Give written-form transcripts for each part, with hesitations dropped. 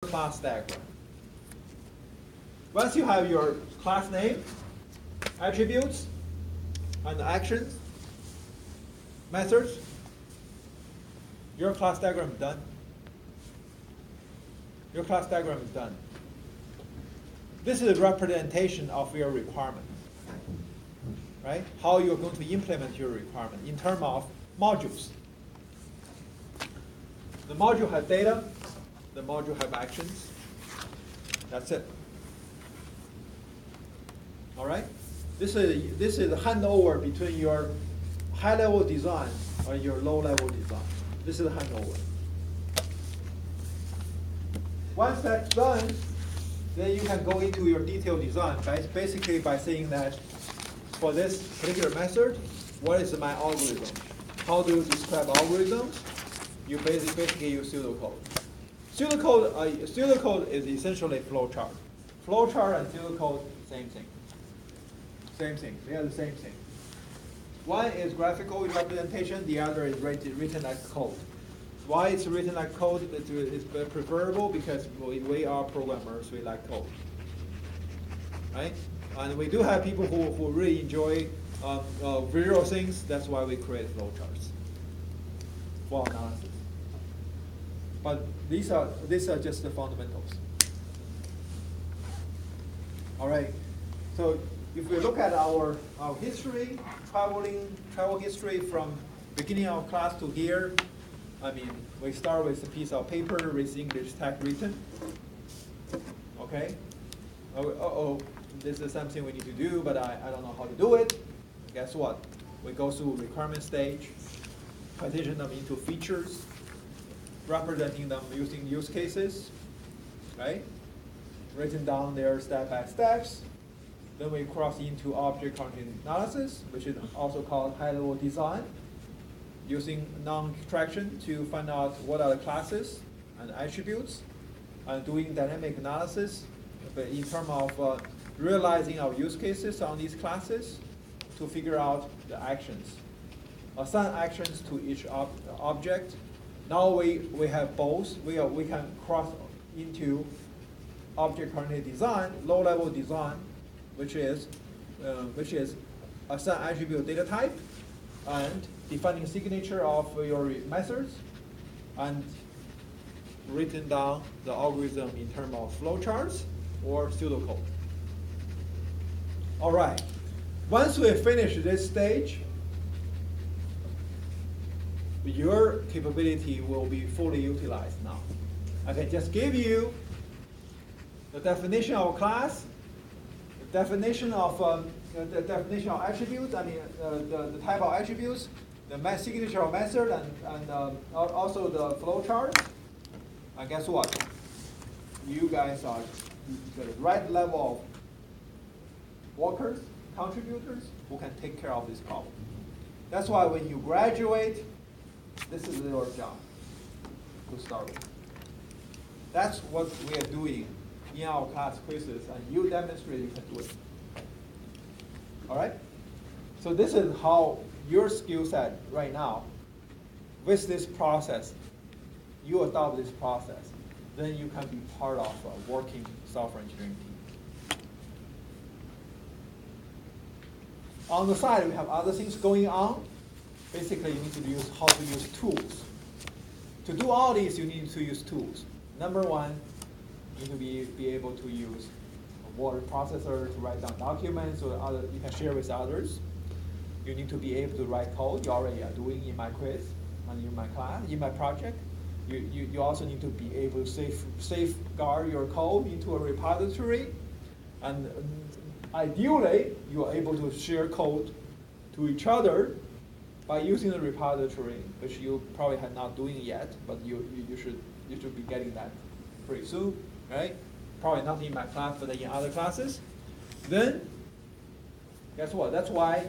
class diagram. Once you have your class name, attributes, and actions, methods, your class diagram is done. Your class diagram is done. This is a representation of your requirement, right? How you're going to implement your requirement in terms of modules. The module has data, the module has actions. That's it. All right? This is a handover between your high-level design and your low-level design. This is a handover. Once that's done, then you can go into your detailed design, basically by saying that for this particular method, what is my algorithm? How do you describe algorithms? You basically use pseudocode. Pseudocode is essentially flowchart. Flowchart and pseudocode, same thing. Same thing. They are the same thing. One is graphical representation. The other is written like code. Why it's written like code is preferable because we are programmers. We like code, right? And we do have people who really enjoy visual things. That's why we create flowcharts for analysis. But these are just the fundamentals. All right. So if we look at our history, travel history from beginning of class to here, I mean, we start with a piece of paper with English text written. Okay. This is something we need to do, but I don't know how to do it. Guess what? We go through requirement stage, partition them into features, representing them using use cases, right? Written down there step by steps. Then we cross into object-oriented analysis, which is also called high-level design, using non-extraction to find out what are the classes and attributes, and doing dynamic analysis in terms of realizing our use cases on these classes to figure out the actions. Assign actions to each object. Now we have both. We can cross into object-oriented design, low-level design, which is assign attribute data type and defining signature of your methods and written down the algorithm in terms of flowcharts or pseudocode. All right. Once we finish this stage, your capability will be fully utilized now. I can just give you the definition of class, the definition of attributes. I mean the type of attributes, the signature of method, and also the flowchart. And guess what? You guys are the right level of workers, contributors who can take care of this problem. That's why when you graduate, this is your job to start with. That's what we are doing in our class quizzes, and you demonstrate you can do it. All right? So this is how your skill set right now, with this process, you adopt this process, then you can be part of a working software engineering team. On the side, we have other things going on. Basically, you need to use how to use tools. To do all these, you need to use tools. Number one, you need to be able to use a word processor to write down documents or you can share with others. You need to be able to write code. You already are doing in my quiz and in my class, in my project. You also need to be able to safeguard your code into a repository. And ideally, you are able to share code to each other by using the repository, which you probably have not doing yet, but you should be getting that pretty soon, right? Probably not in my class, but in other classes. Then, guess what? That's why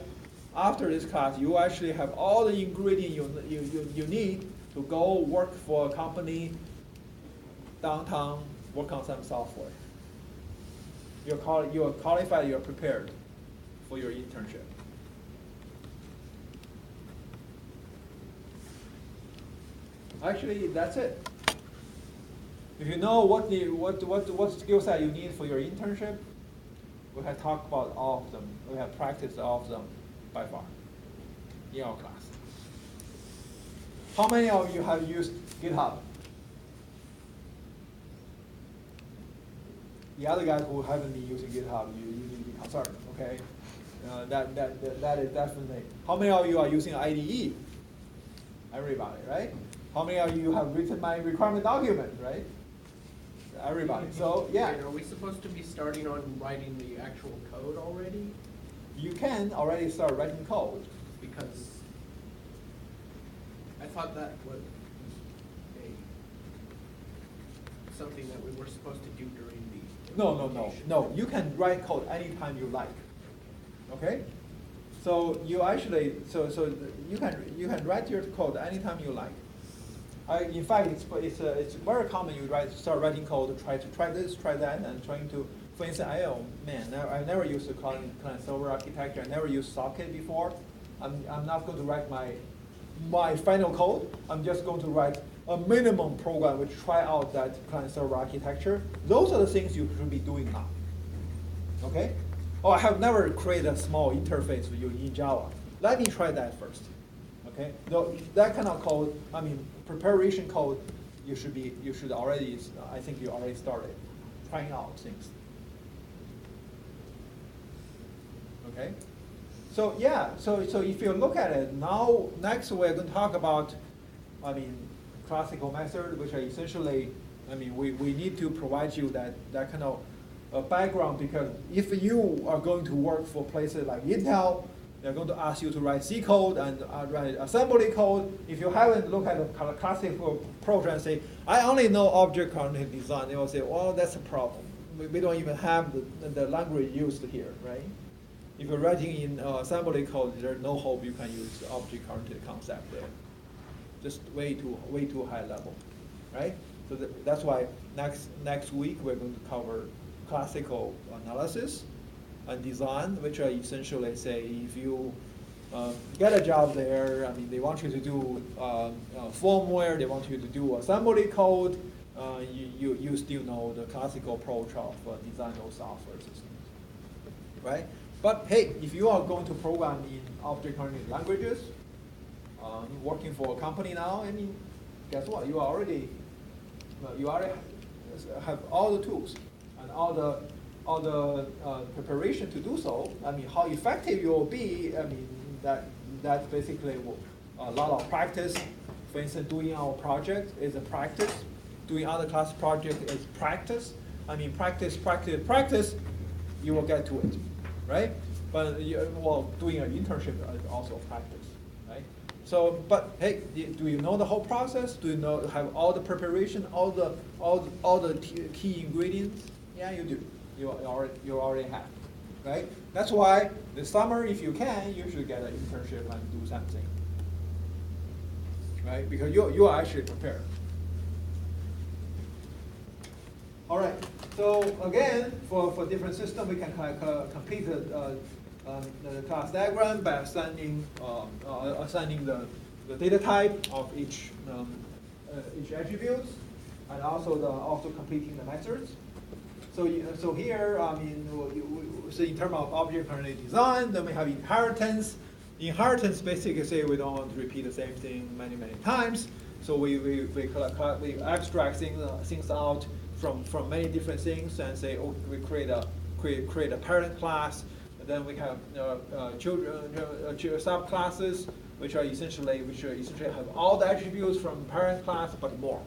after this class, you actually have all the ingredients you need to go work for a company downtown, work on some software. You're qualified, you're prepared for your internship. Actually, that's it. If you know what skill set you need for your internship, we have talked about all of them. We have practiced all of them by far in our class. How many of you have used GitHub? The other guys who haven't been using GitHub, you need to be concerned, okay? That is definitely. How many of you are using IDE? Everybody, right? How many of you have written my requirement document, right? Everybody. So yeah. Wait, are we supposed to be starting on writing the actual code already? You can already start writing code. Because I thought that was something that we were supposed to do during the No. You can write code anytime you like. Okay? So you actually you can write your code anytime you like. In fact, it's very common you start writing code to try this, try that, and trying to. For instance, I never used the client server architecture. I never used socket before. I'm not going to write my final code. I'm just going to write a minimum program which try out that client server architecture. Those are the things you should be doing now. Okay? Oh, I have never created a small interface for you in Java. Let me try that first. Okay? That kind of code, preparation code, you should already, I think you already started trying out things. Okay? So yeah, so if you look at it, now next we're going to talk about, classical method, which are essentially, we need to provide you that kind of background, because if you are going to work for places like Intel, they're going to ask you to write C code and write assembly code. If you haven't looked at the classical program and say, I only know object-oriented design, they will say, well, that's a problem. We don't even have the language used here, right? If you're writing in assembly code, there's no hope you can use object-oriented concept there. Just way too high level, right? So that's why next week we're going to cover classical analysis and design, which are essentially, say, if you get a job there, they want you to do firmware, they want you to do assembly code, you still know the classical approach of design those software systems, right? But hey, if you are going to program in object-oriented languages, working for a company now, guess what? You already have all the tools and all the preparation to do so. How effective you will be, that's basically a lot of practice. For instance, doing our project is a practice. Doing other class project is practice. Practice, you will get to it, right? But doing an internship is also practice, right? So, but hey, do you know the whole process? Do you have all the preparation, all the key ingredients? Yeah, you do. You already have, right? That's why this summer, if you can, you should get an internship and do something, right? Because you are actually prepared. All right. So again, for different systems, we can complete the class diagram by assigning the data type of each attribute, and also completing the methods. So here, so in terms of object-oriented design, then we have inheritance. Inheritance basically say we don't want to repeat the same thing many times. So we abstract things out from many different things and say, oh, we create a parent class, and then we have children subclasses, which essentially have all the attributes from parent class but more.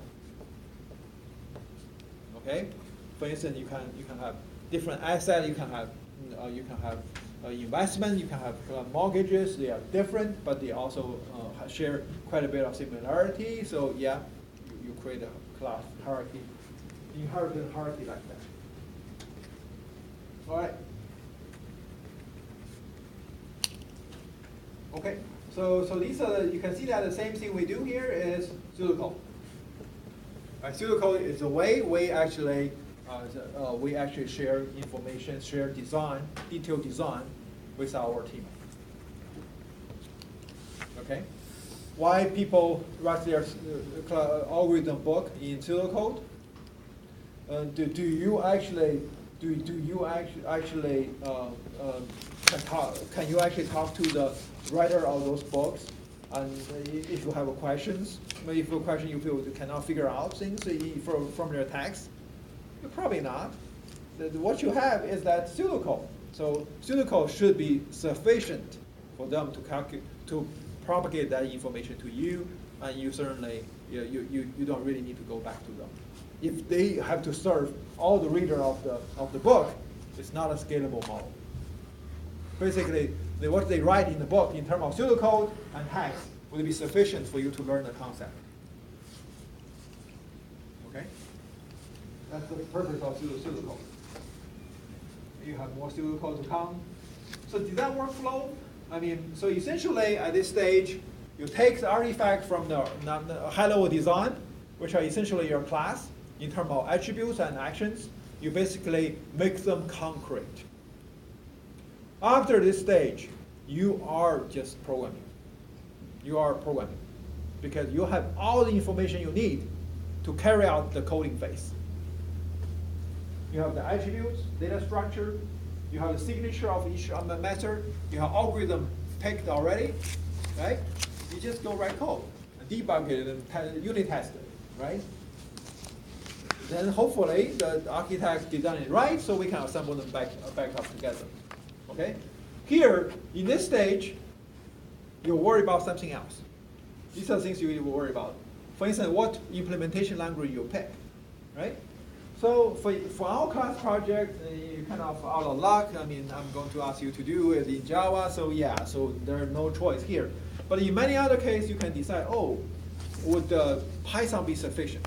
Okay. For instance, you can have different assets. You can have investment. You can have mortgages. They are different, but they also share quite a bit of similarity. So yeah, you create a class hierarchy, inheritance hierarchy like that. All right. Okay. So these are you can see that the same thing we do here is pseudocode. Right, pseudocode is a way we actually share information, share design, detailed design with our team. Okay? Why people write their algorithm book in pseudocode? do you actually can you actually talk to the writer of those books? And if you have questions, maybe if you have a question you feel you cannot figure out things from their text, probably not. What you have is that pseudocode. So pseudocode should be sufficient for them to propagate that information to you, and you certainly you don't really need to go back to them. If they have to serve all the reader of the book, it's not a scalable model. Basically, what they write in the book in terms of pseudocode and text would be sufficient for you to learn the concept. Okay? That's the purpose of pseudocode. You have more pseudocode to come. So design workflow, so essentially at this stage, you take the artifact from the high-level design, which are essentially your class, in terms of attributes and actions. You basically make them concrete. After this stage, you are just programming. You are programming because you have all the information you need to carry out the coding phase. You have the attributes, data structure, you have the signature of each method, you have algorithm picked already, right? You just go write code, and debug it, and unit test it, right? Then hopefully the architect designed it right, so we can assemble them back up together. Okay? Here, in this stage, you worry about something else. These are things you will worry about. For instance, what implementation language you pick, right? So for our class project, kind of out of luck, I'm going to ask you to do it in Java, so yeah, so there's no choice here. But in many other cases, you can decide, would Python be sufficient,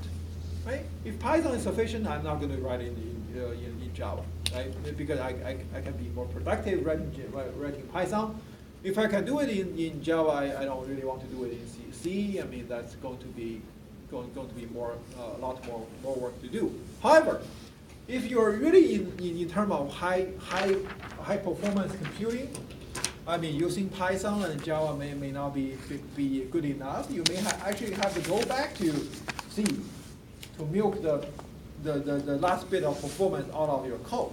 right? If Python is sufficient, I'm not going to write it in Java, right? Because I can be more productive writing Python. If I can do it in Java, I don't really want to do it in C. That's going to be a lot more work to do. However, if you're really in terms of high performance computing, using Python and Java may not be good enough. You may actually have to go back to C to milk the last bit of performance out of your code,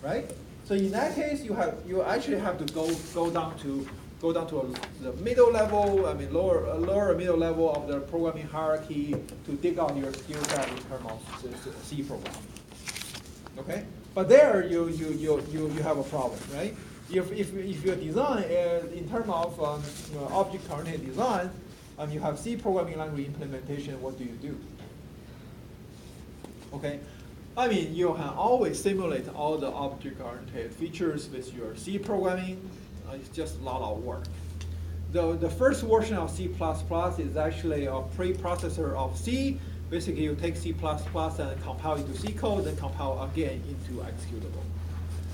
right? So in that case, you actually have to go down to the middle level, lower middle level of the programming hierarchy to dig out your skill set in terms of C programming. Okay, but there you have a problem, right? If your design is in terms of object-oriented design, you have C programming language implementation. What do you do? Okay, you can always simulate all the object-oriented features with your C programming. It's just a lot of work. The first version of C++ is actually a preprocessor of C. Basically, you take C++ and compile it to C code, then compile again into executable.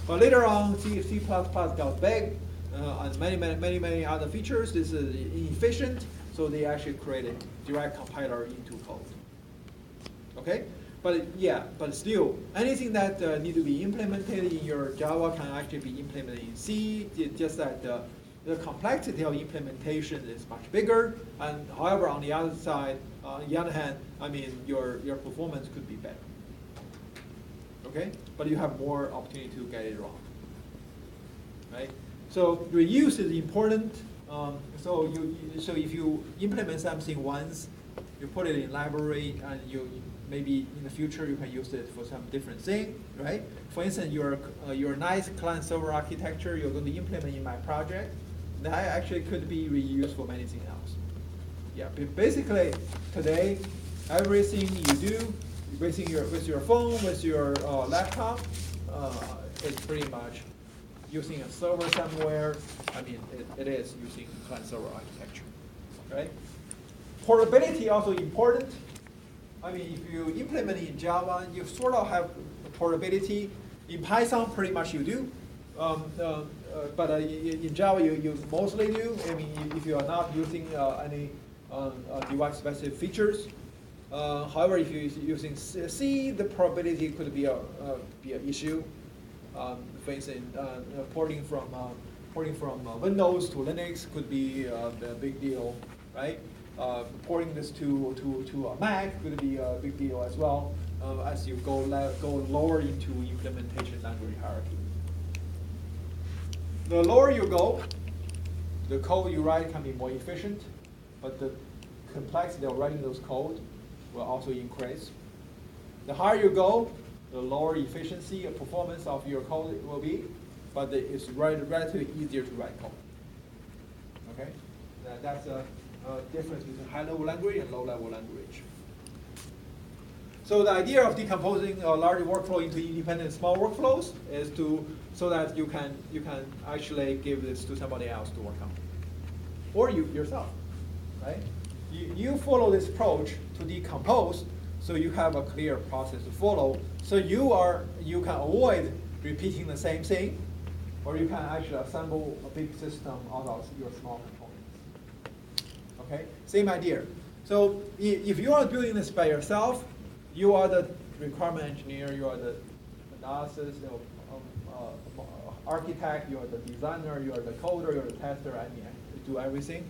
But later on, C++ got big, and many other features. This is inefficient, so they actually created direct compiler into code. Okay? But still, anything that need to be implemented in your Java can actually be implemented in C. It's just that the complexity of implementation is much bigger. And however, on the other side, on the other hand, your performance could be better. Okay, but you have more opportunity to get it wrong. Right. So reuse is important. So if you implement something once, you put it in library, and maybe in the future you can use it for some different thing, right? For instance, your nice client-server architecture you're going to implement in my project, that actually could be reused for anything else. Yeah, basically today, everything you do with your phone, with your laptop, is pretty much using a server somewhere. It is using client-server architecture, right? Portability also important. If you implement it in Java, you sort of have portability. In Python, pretty much you do. But in Java, you mostly do. If you are not using any device-specific features. However, if you're using C, the portability could be an issue. For instance, porting from Windows to Linux could be a big deal, right? Porting this to a Mac could be a big deal as well. as you go lower into implementation language hierarchy. The lower you go, the code you write can be more efficient, but the complexity of writing those code will also increase. The higher you go, the lower efficiency and performance of your code will be, but it's relatively easier to write code. Okay, that's a difference between high-level language and low-level language. So the idea of decomposing a large workflow into independent small workflows is so that you can actually give this to somebody else to work on, or you yourself, right? You follow this approach to decompose, so you have a clear process to follow. So you can avoid repeating the same thing, or you can actually assemble a big system out of your small components. Okay, same idea. So if you are doing this by yourself, you are the requirement engineer, you are the analysis, architect, you are the designer, you are the coder, you are the tester, I mean, you do everything.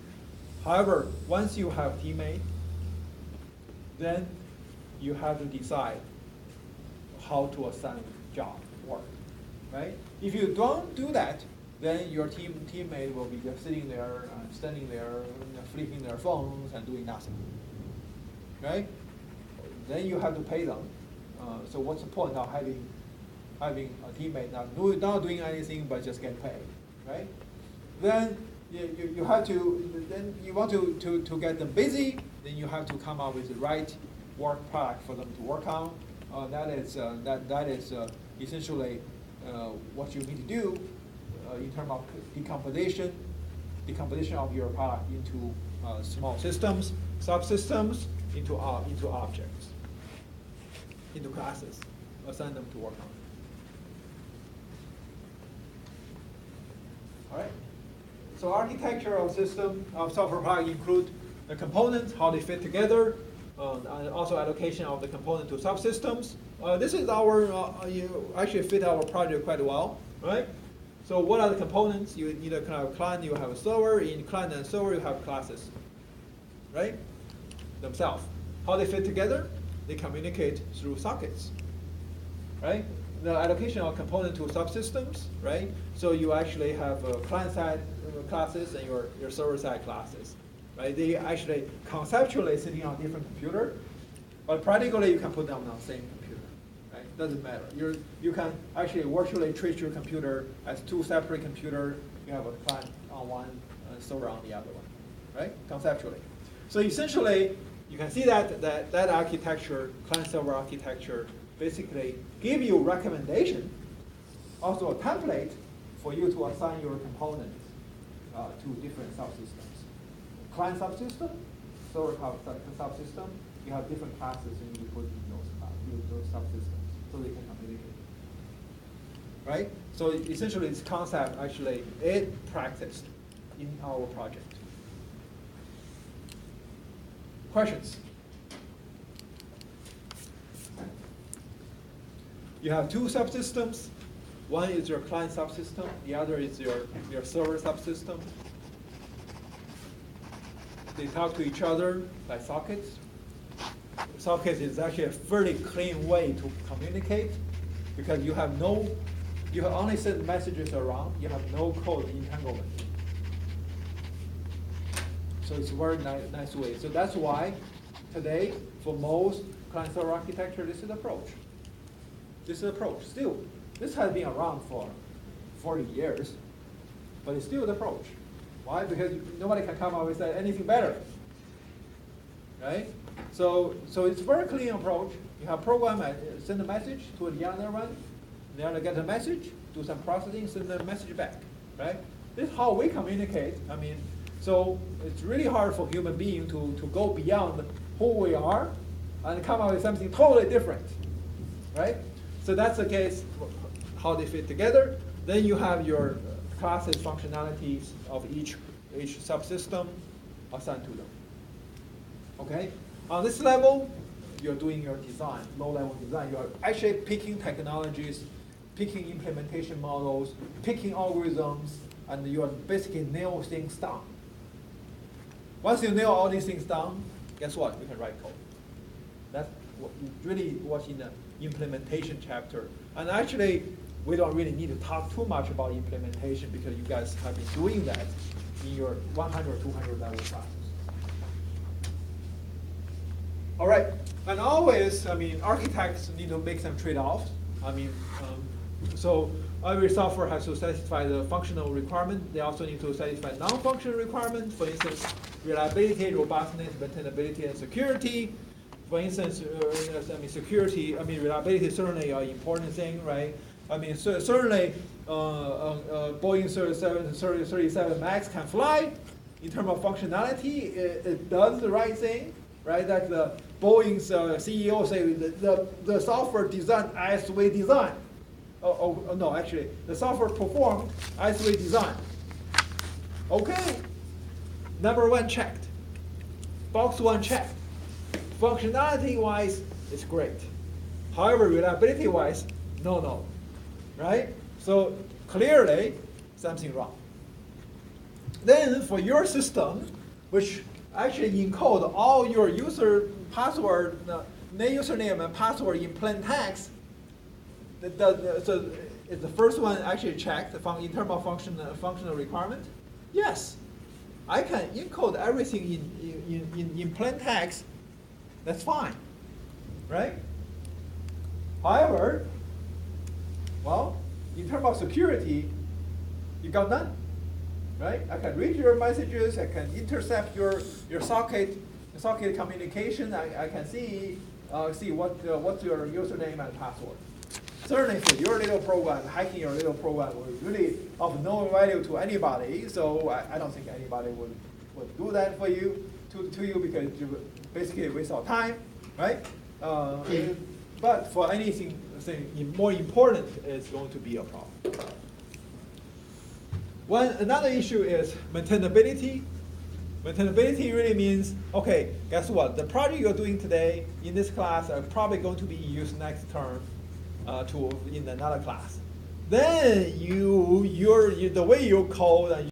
However, once you have teammate, then you have to decide how to assign job work, right? If you don't do that, then your teammate will be just sitting there, standing there, flipping their phones and doing nothing, right? Then you have to pay them. So what's the point of having a teammate not doing anything but just get paid, right? Then you have to, then you want to get them busy, then you have to come up with the right work product for them to work on. That is essentially what you need to do in terms of decomposition of your product into small systems, subsystems, into objects, into classes, assign them to work on. All right. So architecture of system of software product include the components, how they fit together, and also allocation of the component to subsystems. This is you actually fit our project quite well, right? So what are the components? You need a kind of client, you have a server. In client and server, you have classes, right? Themselves. How they fit together? They communicate through sockets, right? The allocation of component to subsystems, right? So you actually have client-side classes and your server-side classes, right? They actually conceptually sitting on different computer, but practically you can put them on the same computer, right? Doesn't matter. You can actually virtually treat your computer as two separate computers. You have a client on one, server on the other one, right? Conceptually. So essentially, you can see that architecture, client-server architecture, basically give you recommendation, also a template for you to assign your components to different subsystems. Client subsystem, server subsystem, you have different classes and you put in those subsystems so they can communicate. Right? So essentially this concept actually is practiced in our project. Questions? You have two subsystems. One is your client subsystem. The other is your server subsystem. They talk to each other by sockets. Sockets is actually a fairly clean way to communicate because you have only sent messages around. You have no code entanglement. So it's a very nice way. So that's why today, for most client-server architecture, this is the approach. This is the approach. Still, this has been around for 40 years, but it's still the approach. Why? Because nobody can come up with anything better, right? So it's a very clean approach. You have program, send a message to the other one, the other get a message, do some processing, send the message back, right? This is how we communicate. I mean, so it's really hard for human being to go beyond who we are and come up with something totally different, right? So that's the case, how they fit together. Then you have your classes, functionalities of each subsystem assigned to them. Okay? On this level, you're doing your design, low-level design. You're actually picking technologies, picking implementation models, picking algorithms, and you're basically nail things down. Once you nail all these things down, guess what? You can write code. really was in the implementation chapter. And actually, we don't really need to talk too much about implementation because you guys have been doing that in your 100 or 200 level classes. All right, and always, I mean, architects need to make some trade-offs. I mean, so every software has to satisfy the functional requirement. They also need to satisfy non-functional requirements. For instance, reliability, robustness, maintainability, and security. For instance, reliability certainly an important thing, right? I mean, certainly Boeing 737 MAX can fly. In terms of functionality, it does the right thing, right? That the Boeing's CEO say the software designed as we design. No, actually, the software performed as we design. Okay, number one checked. Box one checked. Functionality-wise, it's great. However, reliability-wise, no, right? So clearly, something wrong. Then for your system, which actually encode all your user password, username and password in plain text, so is the first one actually checked in terms of functional requirement? Yes, I can encode everything in plain text. That's fine, right? However, well, in terms of security, you got none, right? I can read your messages. I can intercept your socket communication. I can see what's your username and password. Certainly for your little program, hacking your little program was really of no value to anybody. So I don't think anybody would do that for you to you because you basically waste our time, right? But for anything more important, it's going to be a problem. Another issue is maintainability. Maintainability really means, okay, guess what? The project you're doing today in this class are probably going to be used next term in another class. Then the way you code and